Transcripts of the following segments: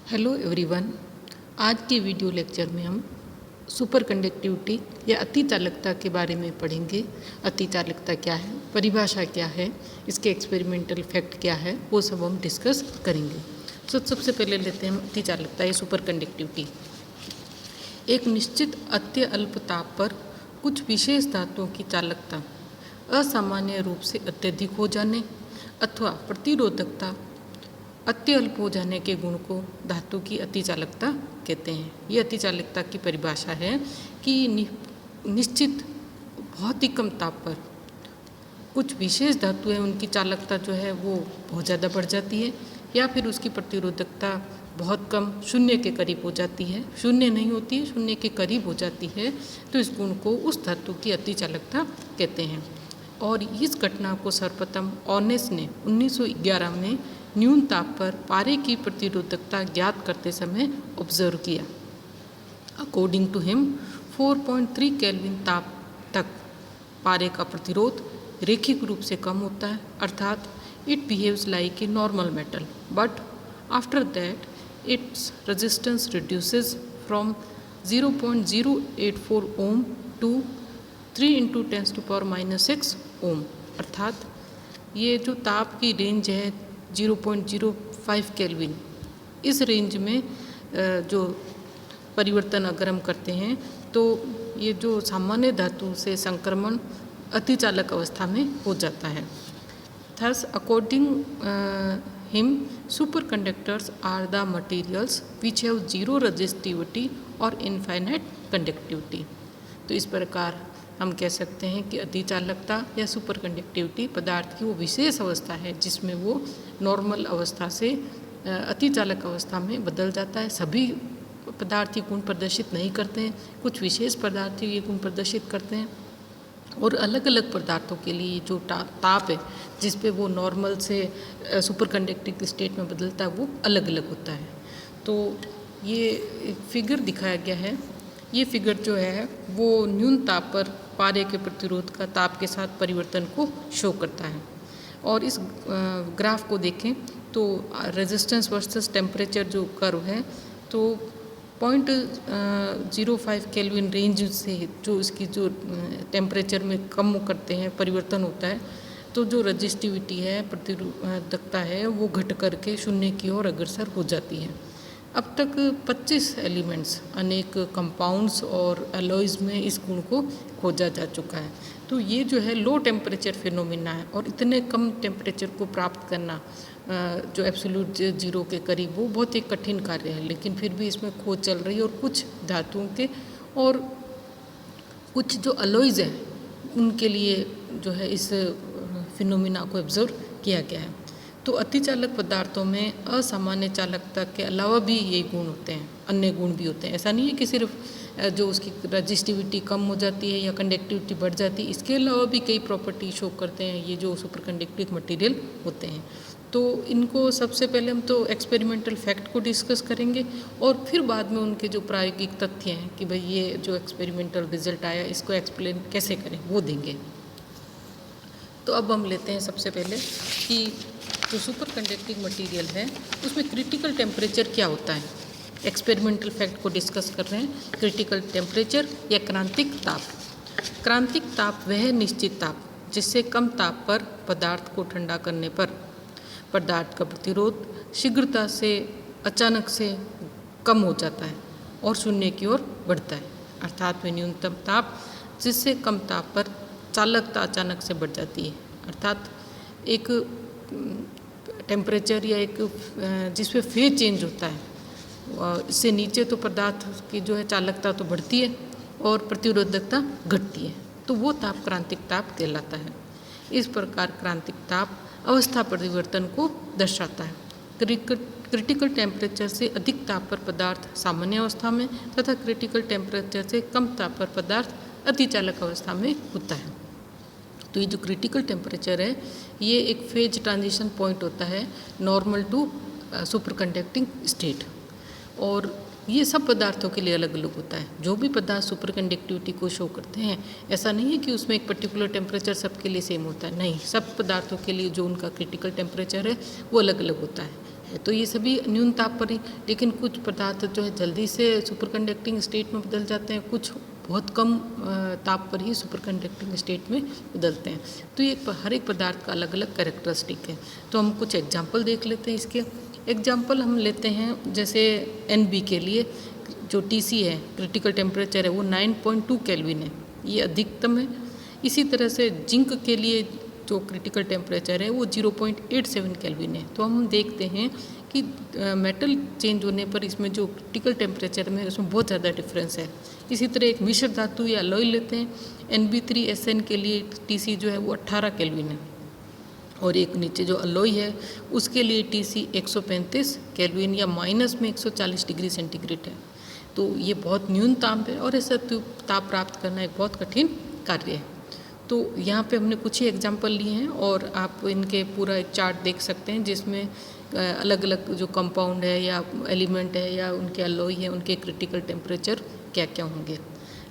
Hello everyone. आज के video lecture में हम सुपर कंडक्टिविटी या अति चालकता के बारे में पढ़ेंगे। अति चालकता क्या है, परिभाषा क्या है, इसके एक्सपेरिमेंटल फैक्ट क्या है, वो सब हम डिस्कस करेंगे। सबसे पहले लेते हैं हम अति चालकता या सुपर कंडक्टिविटी। एक निश्चित अत्य अल्प ताप पर कुछ विशेष धातुओं की चालकता असामान्य रूप से अत्यधिक हो जाने अथवा प्रतिरोधकता अत्यल्प हो जाने के गुण को धातु की अति चालकता कहते हैं। ये अति चालकता की परिभाषा है कि निश्चित बहुत ही कम ताप पर कुछ विशेष धातु है, उनकी चालकता जो है वो बहुत ज़्यादा बढ़ जाती है या फिर उसकी प्रतिरोधकता बहुत कम, शून्य के करीब हो जाती है। शून्य नहीं होती है, शून्य के करीब हो जाती है, तो इस गुण को उस धातु की अति चालकता कहते हैं। और इस घटना को सर्वप्रथम ऑर्नेस ने 1911 में न्यून ताप पर पारे की प्रतिरोधकता ज्ञात करते समय ऑब्जर्व किया। अकॉर्डिंग टू हिम 4.3 केल्विन ताप तक पारे का प्रतिरोध रैखिक रूप से कम होता है, अर्थात it behaves like a normal metal, but after that its resistance reduces from 0.084 ohm to 3 × 10⁻⁶ ohm. अर्थात ये जो ताप की रेंज है 0.05 केल्विन, इस रेंज में जो परिवर्तन अगर हम करते हैं तो ये जो सामान्य धातु से संक्रमण अतिचालक अवस्था में हो जाता है। Thus according him super conductors are the materials which have zero resistivity और इनफाइनाइट कंडक्टिविटी। तो इस प्रकार हम कह सकते हैं कि अति चालकता या सुपर कंडक्टिविटी पदार्थ की वो विशेष अवस्था है जिसमें वो नॉर्मल अवस्था से अति चालक अवस्था में बदल जाता है। सभी पदार्थ ये गुण प्रदर्शित नहीं करते हैं, कुछ विशेष पदार्थ ये गुण प्रदर्शित करते हैं। और अलग अलग पदार्थों के लिए जो ताप है जिस पे वो नॉर्मल से सुपर कंडक्टिंग स्टेट में बदलता है वो अलग अलग होता है। तो ये एक फिगर दिखाया गया है। ये फिगर जो है वो न्यून ताप पर पारे के प्रतिरोध का ताप के साथ परिवर्तन को शो करता है। और इस ग्राफ को देखें तो रेजिस्टेंस वर्सेस टेम्परेचर जो कर्व है तो 0.05 केल्विन रेंज से जो इसकी जो टेम्परेचर में कम करते हैं परिवर्तन होता है, तो जो रजिस्टिविटी है, प्रतिरोधकता है, वो घट करके शून्य की ओर अग्रसर हो जाती है। अब तक 25 एलिमेंट्स अनेक कंपाउंड्स और अलॉयज़ में इस गुण को खोजा जा चुका है। तो ये जो है लो टेम्परेचर फिनोमिना है और इतने कम टेम्परेचर को प्राप्त करना जो एब्सोल्यूट जीरो के करीब, वो बहुत एक कठिन कार्य है। लेकिन फिर भी इसमें खोज चल रही है और कुछ धातुओं के और कुछ जो अलॉयज़ हैं उनके लिए जो है इस फिनोमिना को ऑब्जर्व किया गया है। तो अतिचालक पदार्थों में असामान्य चालकता के अलावा भी ये गुण होते हैं, अन्य गुण भी होते हैं। ऐसा नहीं है कि सिर्फ जो उसकी रजिस्टिविटी कम हो जाती है या कंडक्टिविटी बढ़ जाती है, इसके अलावा भी कई प्रॉपर्टी शो करते हैं ये जो सुपर कंडक्टिव मटीरियल होते हैं। तो इनको सबसे पहले हम तो एक्सपेरिमेंटल फैक्ट को डिस्कस करेंगे और फिर बाद में उनके जो प्रायोगिक तथ्य हैं कि भाई ये जो एक्सपेरिमेंटल रिजल्ट आया इसको एक्सप्लेन कैसे करें वो देंगे। तो अब हम लेते हैं सबसे पहले कि जो सुपर कंडक्टिंग मटीरियल है उसमें क्रिटिकल टेम्परेचर क्या होता है। एक्सपेरिमेंटल फैक्ट को डिस्कस कर रहे हैं। क्रिटिकल टेम्परेचर या क्रांतिक ताप। क्रांतिक ताप वह निश्चित ताप जिससे कम ताप पर पदार्थ को ठंडा करने पर पदार्थ का प्रतिरोध शीघ्रता से अचानक से कम हो जाता है और शून्य की ओर बढ़ता है। अर्थात वह न्यूनतम ताप जिससे कम ताप पर चालकता अचानक से बढ़ जाती है। अर्थात एक टेम्परेचर या एक जिस पे फेज चेंज होता है इससे नीचे तो पदार्थ की जो है चालकता तो बढ़ती है और प्रतिरोधकता घटती है, तो वो ताप क्रांतिक ताप कहलाता है। इस प्रकार क्रांतिक ताप अवस्था परिवर्तन को दर्शाता है। क्रिटिकल टेम्परेचर से अधिक ताप पर पदार्थ सामान्य अवस्था में तथा क्रिटिकल टेम्परेचर से कम ताप पर पदार्थ अतिचालक अवस्था में होता है। तो ये जो क्रिटिकल टेम्परेचर है ये एक फेज ट्रांजिशन पॉइंट होता है normal to super conducting state, और ये सब पदार्थों के लिए अलग अलग होता है। जो भी पदार्थ सुपर कंडक्टिविटी को शो करते हैं ऐसा नहीं है कि उसमें एक पर्टिकुलर टेम्परेचर सबके लिए सेम होता है, नहीं, सब पदार्थों के लिए जो उनका क्रिटिकल टेम्परेचर है वो अलग अलग होता है। है। तो ये सभी न्यून ताप पर ही, लेकिन कुछ पदार्थ जो है जल्दी से सुपर कंडक्टिंग स्टेट में बदल जाते हैं, कुछ बहुत कम ताप पर ही सुपर कंडक्टिंग स्टेट में बदलते हैं। तो ये हर एक पदार्थ का अलग अलग कैरेक्टरिस्टिक है। तो हम कुछ एग्जाम्पल देख लेते हैं इसके। एग्जाम्पल हम लेते हैं जैसे NB के लिए जो TC है, क्रिटिकल टेम्परेचर है, वो 9.2 केल्विन है, ये अधिकतम है। इसी तरह से जिंक के लिए जो क्रिटिकल टेम्परेचर है वो 0.87 केल्विन है। तो हम देखते हैं कि मेटल चेंज होने पर इसमें जो क्रिटिकल टेम्परेचर में उसमें बहुत ज़्यादा डिफरेंस है। इसी तरह एक मिश्र धातु या अलॉय लेते हैं, NB3SN के लिए TC जो है वो 18 केल्विन है, और एक नीचे जो अलॉय है उसके लिए TC 135 केल्विन या माइनस में 140 डिग्री सेंटीग्रेड है। तो ये बहुत न्यून ताप है और ऐसा ताप प्राप्त करना एक बहुत कठिन कार्य है। तो यहाँ पे हमने कुछ ही एग्जाम्पल लिए हैं और आप इनके पूरा एक चार्ट देख सकते हैं जिसमें अलग अलग जो कंपाउंड है या एलिमेंट है या उनके अलॉय है, उनके क्रिटिकल टेम्परेचर क्या क्या होंगे।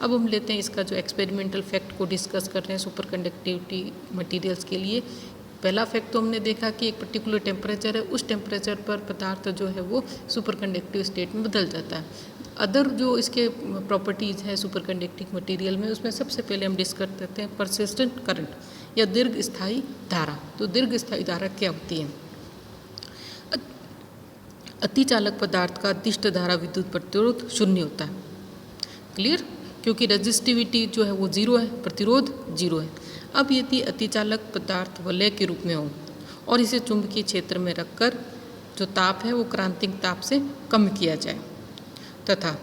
अब हम लेते हैं इसका जो एक्सपेरिमेंटल फैक्ट को डिस्कस कर रहे हैं सुपर कंडक्टिविटी मटीरियल्स के लिए। पहला फैक्ट तो हमने देखा कि एक पर्टिकुलर टेम्परेचर है, उस टेम्परेचर पर पदार्थ जो है वो सुपर कंडक्टिव स्टेट में बदल जाता है। अदर जो इसके प्रॉपर्टीज़ है सुपर कंडक्टिंग मटीरियल में, उसमें सबसे पहले हम डिस्कस करते हैं परसिस्टेंट करंट या दीर्घ स्थायी धारा। तो दीर्घ स्थायी धारा क्या होती है? अतिचालक पदार्थ का अतिष्ठ धारा विद्युत प्रतिरोध शून्य होता है। क्लियर? क्योंकि रेजिस्टिविटी जो है वो जीरो है, प्रतिरोध जीरो है। अब यदि अतिचालक पदार्थ वलय के रूप में हो और इसे चुंबकीय क्षेत्र में रखकर जो ताप है वो क्रांतिक ताप से कम किया जाए, तथा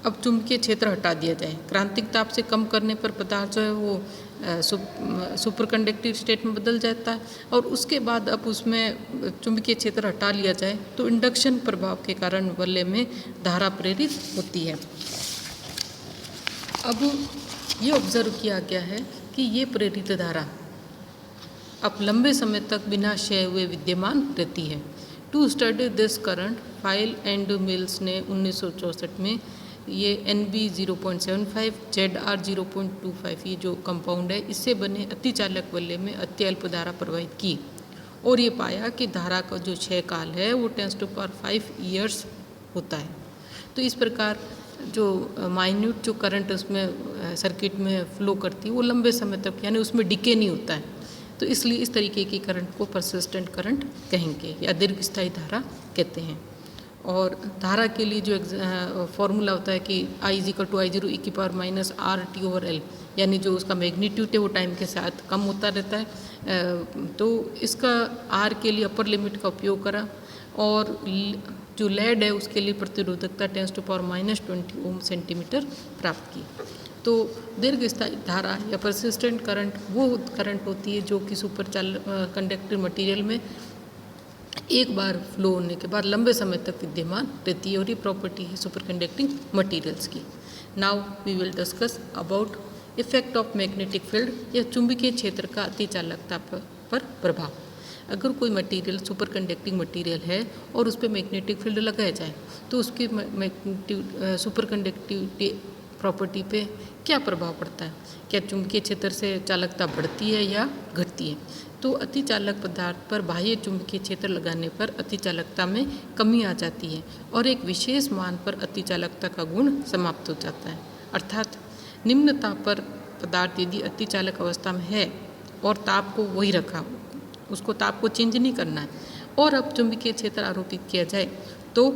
अब चुंबकीय क्षेत्र हटा दिया जाए, क्रांतिक ताप से कम करने पर पदार्थ जो है वो सुपर कंडक्टिव स्टेट में बदल जाता है, और उसके बाद अब उसमें चुंबकीय क्षेत्र हटा लिया जाए तो इंडक्शन प्रभाव के कारण वलय में धारा प्रेरित होती है। अब ये ऑब्जर्व किया गया है कि ये प्रेरित धारा अब लंबे समय तक बिना क्षय हुए विद्यमान रहती है। To study this current, File and Mills ने 1964 में ये NB 0.75, ZR 0.25 ये जो कंपाउंड है इससे बने अतिचालक वलय में अत्यल्प धारा प्रवाहित की, और ये पाया कि धारा का जो क्षय काल है वो 10⁵ ईयर्स होता है। तो इस प्रकार जो माइन्यूट जो करंट उसमें सर्किट में फ्लो करती है वो लंबे समय तक, यानी उसमें डिके नहीं होता है। तो इसलिए इस तरीके की करंट को परसिस्टेंट करंट कहेंगे या दीर्घस्थायी धारा कहते हैं। और धारा के लिए जो फॉर्मूला होता है कि I = I0 e⁻ RT/L, यानी जो उसका मैग्नीट्यूड है वो टाइम के साथ कम होता रहता है। तो इसका R के लिए अपर लिमिट का उपयोग करा, और जो लेड है उसके लिए प्रतिरोधकता 10⁻20 ओम सेंटीमीटर प्राप्त की। तो दीर्घस्थायी धारा या परसिस्टेंट करंट वो करंट होती है जो कि सुपर कंडक्टिव मटीरियल में एक बार फ्लो होने के बाद लंबे समय तक विद्यमान रहती है, और ये प्रॉपर्टी है सुपर कंडक्टिंग मटीरियल्स की। Now we will discuss about effect of magnetic field या चुंबकीय क्षेत्र का अतिचालकता पर प्रभाव। अगर कोई मटेरियल सुपर कंडक्टिंग मटेरियल है और उस पर मैग्नेटिक फील्ड लगाया जाए तो उसकी सुपर कंडक्टिविटी प्रॉपर्टी पे क्या प्रभाव पड़ता है? क्या चुंबकीय क्षेत्र से चालकता बढ़ती है या घटती है? तो अतिचालक पदार्थ पर बाह्य चुंबकीय क्षेत्र लगाने पर अतिचालकता में कमी आ जाती है और एक विशेष मान पर अतिचालकता का गुण समाप्त हो जाता है। अर्थात निम्न ताप पर पदार्थ यदि अतिचालक अवस्था में है और ताप को वही रखा, उसको ताप को चेंज नहीं करना है, और अब चुंबकीय क्षेत्र आरोपित किया जाए तो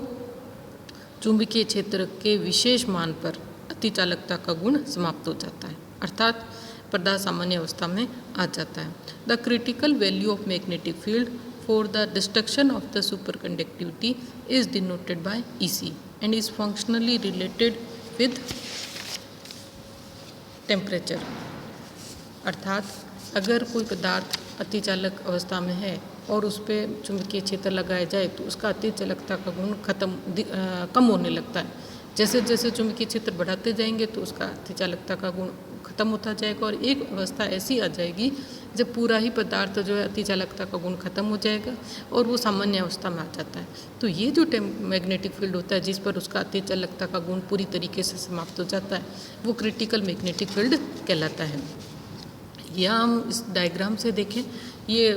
चुंबकीय क्षेत्र के विशेष मान पर अतिचालकता का गुण समाप्त हो जाता है, अर्थात पदार्थ सामान्य अवस्था में आ जाता है। The critical value of magnetic field for the destruction of the super conductivity is denoted by EC and is functionally related with temperature. अर्थात अगर कोई पदार्थ अतिचालक अवस्था में है और उस पर चुंबकीय क्षेत्र लगाया जाए तो उसका अतिचालकता का गुण कम होने लगता है। जैसे जैसे चुंबकीय क्षेत्र बढ़ाते जाएंगे तो उसका अतिचालकता का गुण खत्म होता जाएगा, और एक अवस्था ऐसी आ जाएगी जब पूरा ही पदार्थ जो है अतिचालकता का गुण खत्म हो जाएगा और वो सामान्य अवस्था में आ जाता है। तो ये जो मैग्नेटिक फील्ड होता है जिस पर उसका अतिचालकता का गुण पूरी तरीके से समाप्त हो जाता है वो क्रिटिकल मैग्नेटिक फील्ड कहलाता है। या हम इस डायग्राम से देखें ये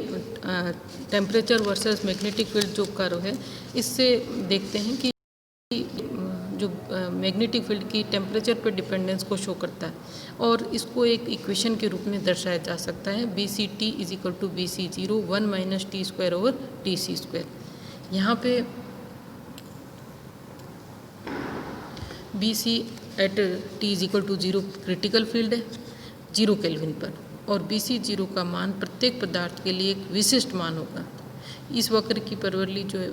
टेम्परेचर वर्सेस मैग्नेटिक फील्ड जो कर्व है, इससे देखते हैं कि जो मैग्नेटिक फील्ड की टेम्परेचर पर डिपेंडेंस को शो करता है, और इसको एक इक्वेशन के रूप में दर्शाया जा सकता है, B C T is equal to B C zero 1 minus T square over T C square. यहाँ पे B C at T is equal to zero critical field है 0 केल्विन पर, और बी सी जीरो का मान प्रत्येक पदार्थ के लिए एक विशिष्ट मान होगा। इस वक्र की परवलय जो है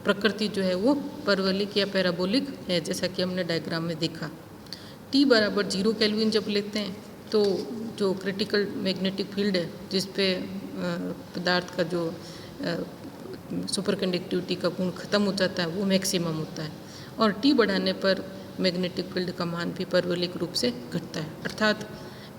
प्रकृति जो है वो परवलिक या पैराबोलिक है, जैसा कि हमने डायग्राम में देखा। टी बराबर 0 केल्विन जब लेते हैं तो जो क्रिटिकल मैग्नेटिक फील्ड है जिस पे पदार्थ का जो सुपर कंडक्टिविटी का गुण खत्म हो जाता है वो मैक्सिमम होता है, और टी बढ़ाने पर मैग्नेटिक फील्ड का मान भी परवलिक रूप से घटता है। अर्थात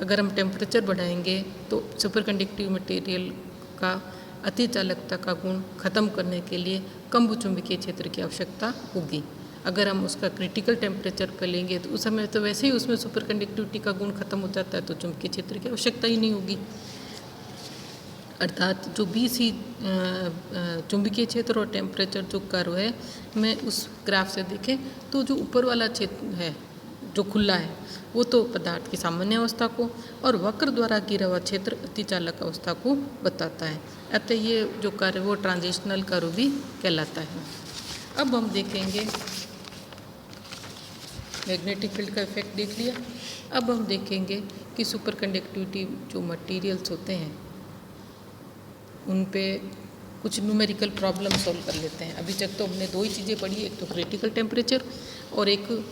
अगर हम टेम्परेचर बढ़ाएंगे तो सुपर कंडक्टिव मटेरियल का अतिचालकता का गुण खत्म करने के लिए कम चुंबकीय क्षेत्र की आवश्यकता होगी। अगर हम उसका क्रिटिकल टेम्परेचर पर लेंगे तो उस समय तो वैसे ही उसमें सुपर कंडक्टिविटी का गुण खत्म हो जाता है, तो चुंबकीय क्षेत्र की आवश्यकता ही नहीं होगी। अर्थात जो बी सी चुंबकीय क्षेत्र और टेम्परेचर जो कर्व है, मैं उस ग्राफ से देखें तो जो ऊपर वाला क्षेत्र है जो खुला है वो तो पदार्थ की सामान्य अवस्था को, और वक्र द्वारा घिरा हुआ क्षेत्र अतिचालक अवस्था को बताता है। अतः ये जो कर्व वो ट्रांजिशनल कर्व भी कहलाता है। अब हम देखेंगे मैग्नेटिक फील्ड का इफेक्ट देख लिया। अब हम देखेंगे कि सुपर कंडक्टिविटी जो मटेरियल्स होते हैं उन पे कुछ न्यूमेरिकल प्रॉब्लम सॉल्व कर लेते हैं। अभी तक तो हमने दो ही चीज़ें पढ़ी, एक तो क्रिटिकल टेम्परेचर और एक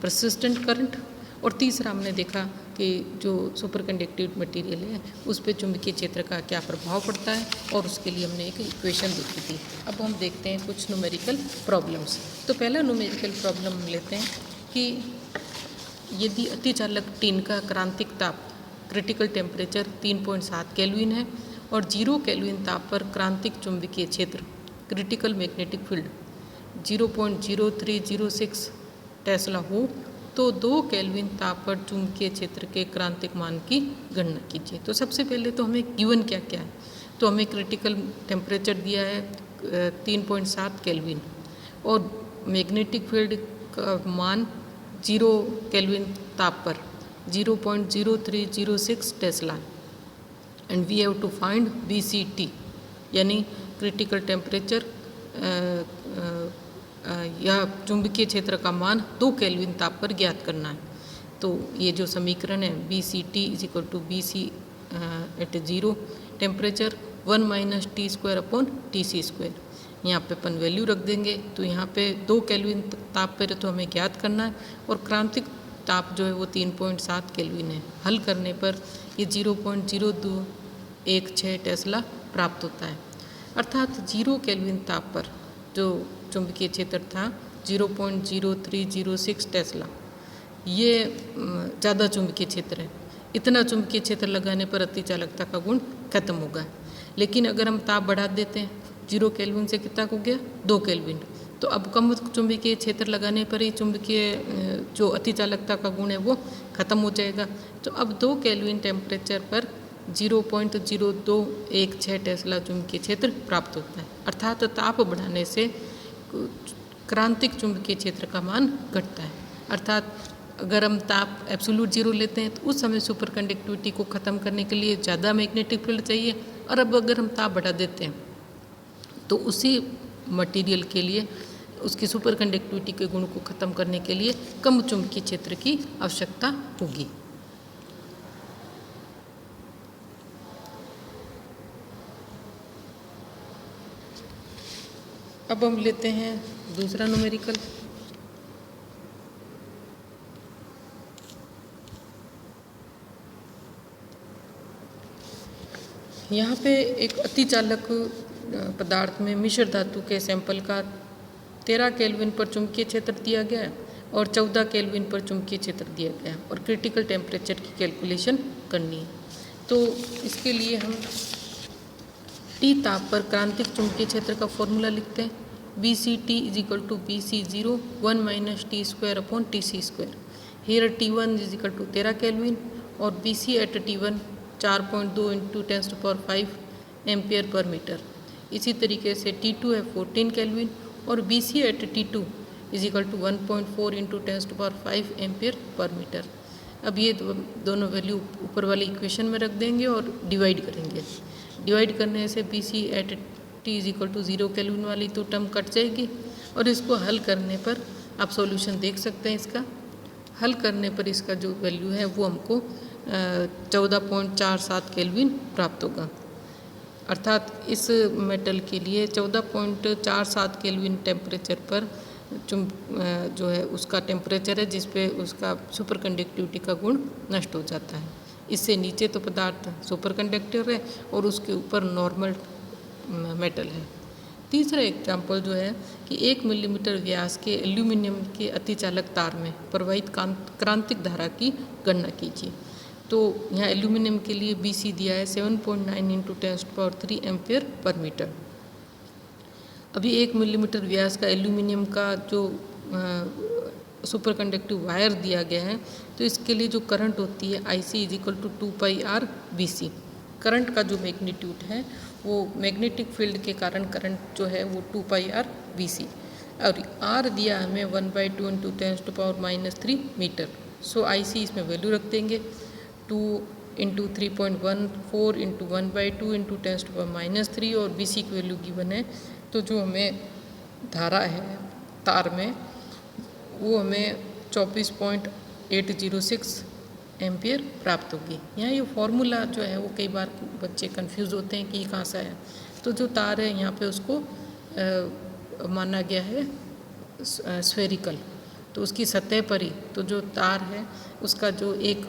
परसिस्टेंट करंट, और तीसरा हमने देखा कि जो सुपर कंडक्टिव मटेरियल है उस पर चुंबकीय क्षेत्र का क्या प्रभाव पड़ता है, और उसके लिए हमने एक इक्वेशन देखी थी। अब हम देखते हैं कुछ न्यूमेरिकल प्रॉब्लम्स। तो पहला न्यूमेरिकल प्रॉब्लम हम लेते हैं कि यदि अतिचालक टिन का क्रांतिक ताप क्रिटिकल टेम्परेचर 3.7 केल्विन है और 0 केल्विन ताप पर क्रांतिक चुंबकीय क्षेत्र क्रिटिकल मैग्नेटिक फील्ड 0.0306 टेस्ला हो, तो 2 केल्विन ताप पर चुंबकीय क्षेत्र के क्रांतिक मान की गणना कीजिए। तो सबसे पहले तो हमें गिवन क्या क्या है, तो हमें क्रिटिकल टेम्परेचर दिया है 3.7 केल्विन और मैग्नेटिक फील्ड का मान 0 केल्विन ताप पर 0.0306 tesla, and we have to find BCT यानी क्रिटिकल टेम्परेचर या चुंबकीय क्षेत्र का मान 2 केल्विन ताप पर ज्ञात करना है। तो ये जो समीकरण है BCT is equal to BC at 0 temperature 1 minus T square upon TC स्क्वायर। यहाँ पे अपन वैल्यू रख देंगे, तो यहाँ पे 2 केल्विन ताप पर तो हमें ज्ञात करना है, और क्रांतिक ताप जो है वो 3.7 केल्विन है। हल करने पर ये 0.0216 टेस्ला प्राप्त होता है। अर्थात 0 केल्विन ताप पर जो चुंबकीय क्षेत्र था 0.0306 टेस्ला, ये ज़्यादा चुंबकीय क्षेत्र है। इतना चुंबकीय क्षेत्र लगाने पर अतिचालकता का गुण खत्म होगा। लेकिन अगर हम ताप बढ़ा देते हैं 0 केल्विन से कितना हो गया 2 केल्विन, तो अब कम चुंबकीय क्षेत्र लगाने पर ही चुंबकीय जो अतिचालकता का गुण है वो खत्म हो जाएगा। तो अब 2 केल्विन टेम्परेचर पर 0.0216 टेस्ला चुंबकीय क्षेत्र प्राप्त होता है। अर्थात ताप बढ़ाने से क्रांतिक चुंबकीय क्षेत्र का मान घटता है। अर्थात अगर हम ताप एब्सोल्यूट 0 लेते हैं तो उस समय सुपर कंडक्टिविटी को ख़त्म करने के लिए ज़्यादा मैग्नेटिक फील्ड चाहिए, और अब अगर हम ताप बढ़ा देते हैं तो उसी मटेरियल के लिए उसकी सुपर कंडक्टिविटी के गुण को ख़त्म करने के लिए कम चुंबकीय क्षेत्र की आवश्यकता होगी। अब हम लेते हैं दूसरा न्यूमेरिकल। यहाँ पे एक अतिचालक पदार्थ में मिश्र धातु के सैंपल का 13 केल्विन पर चुंबकीय क्षेत्र दिया गया है और 14 केल्विन पर चुंबकीय क्षेत्र दिया गया है, और क्रिटिकल टेम्परेचर की कैलकुलेशन करनी है। तो इसके लिए हम T ताप पर क्रांतिक चुंबकीय क्षेत्र का फॉर्मूला लिखते हैं BCT is equal to BC0 1 minus T square upon TC स्क्वायर। Here T1 is equal to 13 kelvin और BC at T1 4.2 × 10⁵ ampere per metre. इसी तरीके से T2 है 14 केल्विन और BC at T2 is equal to 1.4 into 10⁵ ampere per metre. अब ये दोनों वैल्यू ऊपर वाली इक्वेशन में रख देंगे और डिवाइड करेंगे। डिवाइड करने से BC at T is equal to 0 kelvin वाली तो टर्म कट जाएगी और इसको हल करने पर आप सॉल्यूशन देख सकते हैं। इसका हल करने पर इसका जो वैल्यू है वो हमको 14.47 केल्विन प्राप्त होगा। अर्थात इस मेटल के लिए 14.47 केल्विन टेम्परेचर पर जो है उसका टेम्परेचर है जिस पे उसका सुपर कंडक्टिविटी का गुण नष्ट हो जाता है। इससे नीचे तो पदार्थ सुपर कंडक्टर है और उसके ऊपर नॉर्मल मेटल है। तीसरा एग्जाम्पल जो है कि 1 मिलीमीटर व्यास के एल्यूमिनियम के अतिचालक तार में प्रवाहित क्रांतिक धारा की गणना कीजिए। तो यहाँ एल्यूमिनियम के लिए BC दिया है 7.9 इंटू 10⁻³ एम्पियर पर मीटर। अभी 1 मिलीमीटर व्यास का एल्यूमिनियम का जो सुपर कंडक्टिव वायर दिया गया है तो इसके लिए जो करंट होती है IC is equal to 2πr BC। Current का जो मैग्नीट्यूड है वो मैग्नेटिक फील्ड के कारण करंट जो है वो 2πr BC और R दिया हमें 1/2 इंटू 10⁻³ मीटर। सो IC इसमें वैल्यू रख देंगे 2 इंटू 3.14 इंटू 1/2 इंटू 10⁻³ और BC की वैल्यू गिवन है। तो जो हमें धारा है तार में वो हमें 24.806 एम्पियर प्राप्त होगी। यहाँ ये फॉर्मूला जो है वो कई बार बच्चे कंफ्यूज होते हैं कि ये कहाँ से आया। तो जो तार है यहाँ पे उसको माना गया है स्फेरिकल, तो उसकी सतह पर ही तो जो तार है उसका जो एक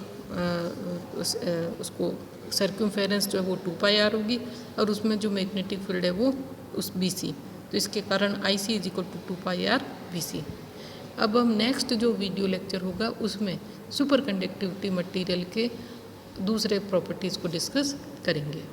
उसको सर्कमफेरेंस जो है वो 2πr होगी और उसमें जो मैग्नेटिक फील्ड है वो उस BC। तो इसके कारण IC is equal to 2πr BC। अब हम नेक्स्ट जो वीडियो लेक्चर होगा उसमें सुपर कंडक्टिविटी मटेरियल के दूसरे प्रॉपर्टीज़ को डिस्कस करेंगे।